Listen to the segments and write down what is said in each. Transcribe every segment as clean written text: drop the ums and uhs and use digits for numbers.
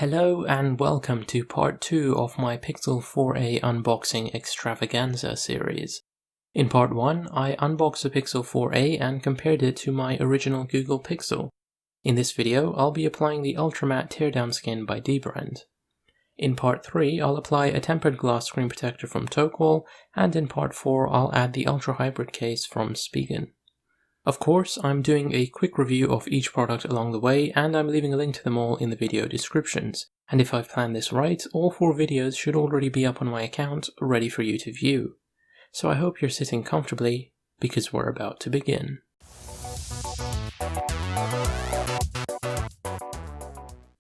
Hello and welcome to part 2 of my Pixel 4a unboxing extravaganza series. In part 1, I unboxed the Pixel 4a and compared it to my original Google Pixel. In this video, I'll be applying the Ultramatte Teardown skin by dbrand. In part 3, I'll apply a tempered glass screen protector from Tokwall, and in part 4, I'll add the Ultra Hybrid case from Spigen. Of course, I'm doing a quick review of each product along the way, and I'm leaving a link to them all in the video descriptions. And if I've planned this right, all 4 videos should already be up on my account, ready for you to view. So I hope you're sitting comfortably, because we're about to begin.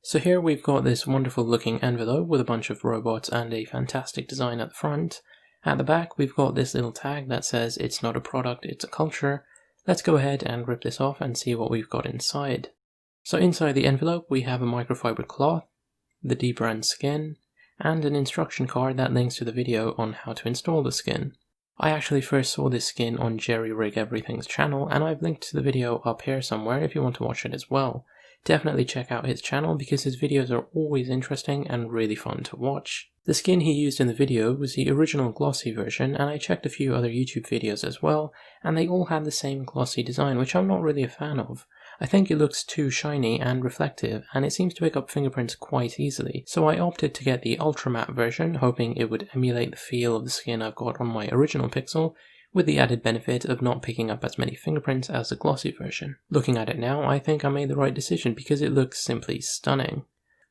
So here we've got this wonderful looking envelope with a bunch of robots and a fantastic design at the front. At the back we've got this little tag that says it's not a product, it's a culture. Let's go ahead and rip this off and see what we've got inside. So inside the envelope we have a microfiber cloth, the dbrand skin, and an instruction card that links to the video on how to install the skin. I actually first saw this skin on Jerry Rig Everything's channel, and I've linked to the video up here somewhere if you want to watch it as well. Definitely check out his channel because his videos are always interesting and really fun to watch. The skin he used in the video was the original glossy version, and I checked a few other YouTube videos as well, and they all had the same glossy design, which I'm not really a fan of. I think it looks too shiny and reflective, and it seems to pick up fingerprints quite easily, so I opted to get the Ultramatte version, hoping it would emulate the feel of the skin I've got on my original Pixel, with the added benefit of not picking up as many fingerprints as the glossy version. Looking at it now, I think I made the right decision because it looks simply stunning.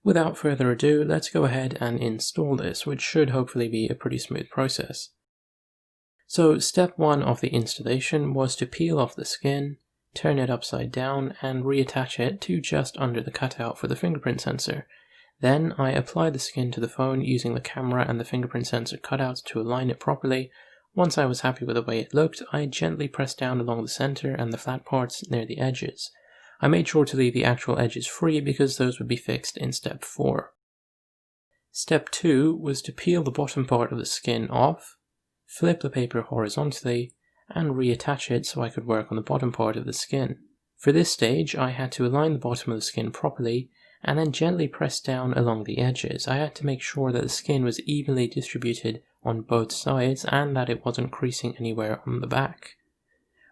Without further ado, let's go ahead and install this, which should hopefully be a pretty smooth process. So step 1 of the installation was to peel off the skin, turn it upside down, and reattach it to just under the cutout for the fingerprint sensor. Then I applied the skin to the phone using the camera and the fingerprint sensor cutouts to align it properly. Once I was happy with the way it looked, I gently pressed down along the center and the flat parts near the edges. I made sure to leave the actual edges free because those would be fixed in step 4. Step 2 was to peel the bottom part of the skin off, flip the paper horizontally, and reattach it so I could work on the bottom part of the skin. For this stage, I had to align the bottom of the skin properly, and then gently press down along the edges. I had to make sure that the skin was evenly distributed on both sides and that it wasn't creasing anywhere on the back.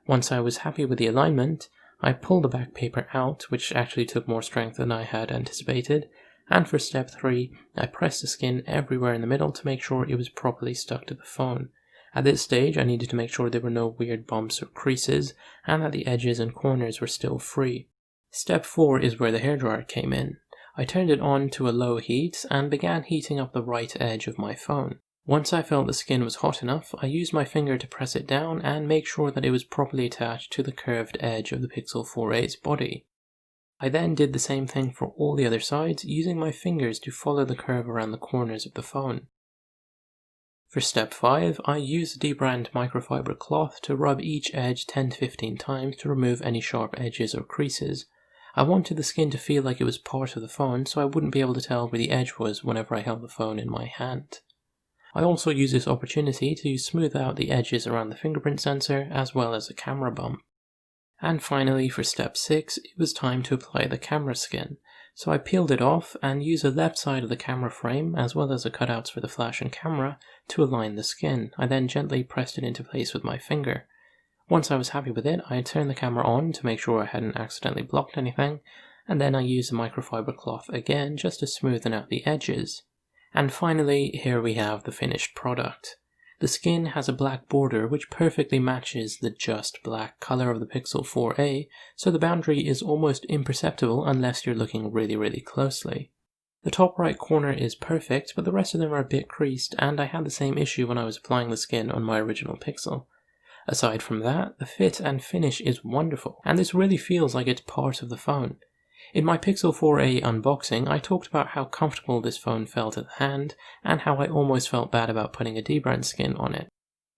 Once I was happy with the alignment, I pulled the back paper out, which actually took more strength than I had anticipated, and for step 3, I pressed the skin everywhere in the middle to make sure it was properly stuck to the phone. At this stage, I needed to make sure there were no weird bumps or creases, and that the edges and corners were still free. Step 4 is where the hairdryer came in. I turned it on to a low heat and began heating up the right edge of my phone. Once I felt the skin was hot enough, I used my finger to press it down and make sure that it was properly attached to the curved edge of the Pixel 4a's body. I then did the same thing for all the other sides, using my fingers to follow the curve around the corners of the phone. For step 5, I used the dbrand microfiber cloth to rub each edge 10 to 15 times to remove any sharp edges or creases. I wanted the skin to feel like it was part of the phone, so I wouldn't be able to tell where the edge was whenever I held the phone in my hand. I also used this opportunity to smooth out the edges around the fingerprint sensor as well as the camera bump. And finally, for step 6, it was time to apply the camera skin. So I peeled it off and used the left side of the camera frame as well as the cutouts for the flash and camera to align the skin. I then gently pressed it into place with my finger. Once I was happy with it, I turned the camera on to make sure I hadn't accidentally blocked anything, and then I used the microfiber cloth again just to smoothen out the edges. And finally, here we have the finished product. The skin has a black border which perfectly matches the just black color of the Pixel 4a, so the boundary is almost imperceptible unless you're looking really closely. The top right corner is perfect, but the rest of them are a bit creased, and I had the same issue when I was applying the skin on my original Pixel. Aside from that, the fit and finish is wonderful, and this really feels like it's part of the phone. In my Pixel 4a unboxing, I talked about how comfortable this phone felt at the hand, and how I almost felt bad about putting a dbrand skin on it.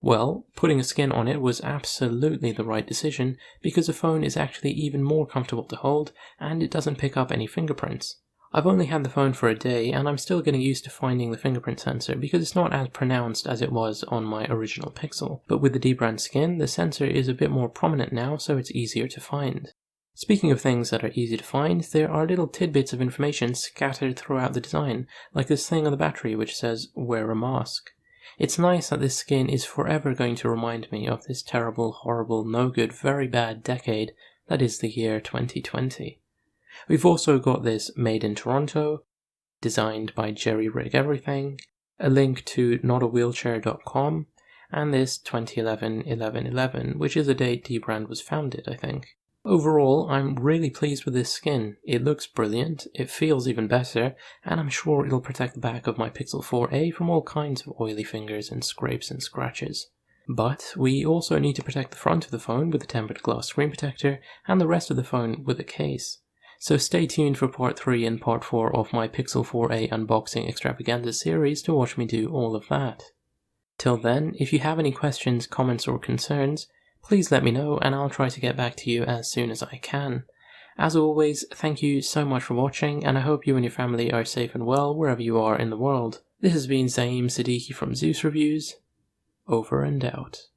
Well, putting a skin on it was absolutely the right decision, because the phone is actually even more comfortable to hold, and it doesn't pick up any fingerprints. I've only had the phone for a day, and I'm still getting used to finding the fingerprint sensor because it's not as pronounced as it was on my original Pixel. But with the dbrand skin, the sensor is a bit more prominent now, so it's easier to find. Speaking of things that are easy to find, there are little tidbits of information scattered throughout the design, like this thing on the battery which says, "Wear a mask." It's nice that this skin is forever going to remind me of this terrible, horrible, no good, very bad decade that is the year 2020. We've also got this Made in Toronto, designed by Jerry Rig Everything, a link to notawheelchair.com, and this 2011-11-11, which is a date dbrand was founded, I think. Overall, I'm really pleased with this skin. It looks brilliant, it feels even better, and I'm sure it'll protect the back of my Pixel 4a from all kinds of oily fingers and scrapes and scratches. But we also need to protect the front of the phone with a tempered glass screen protector, and the rest of the phone with a case. So stay tuned for part 3 and part 4 of my Pixel 4a unboxing extravaganza series to watch me do all of that. Till then, if you have any questions, comments or concerns, please let me know and I'll try to get back to you as soon as I can. As always, thank you so much for watching, and I hope you and your family are safe and well wherever you are in the world. This has been Zaeem Siddiqui from Zeus Reviews. Over and out.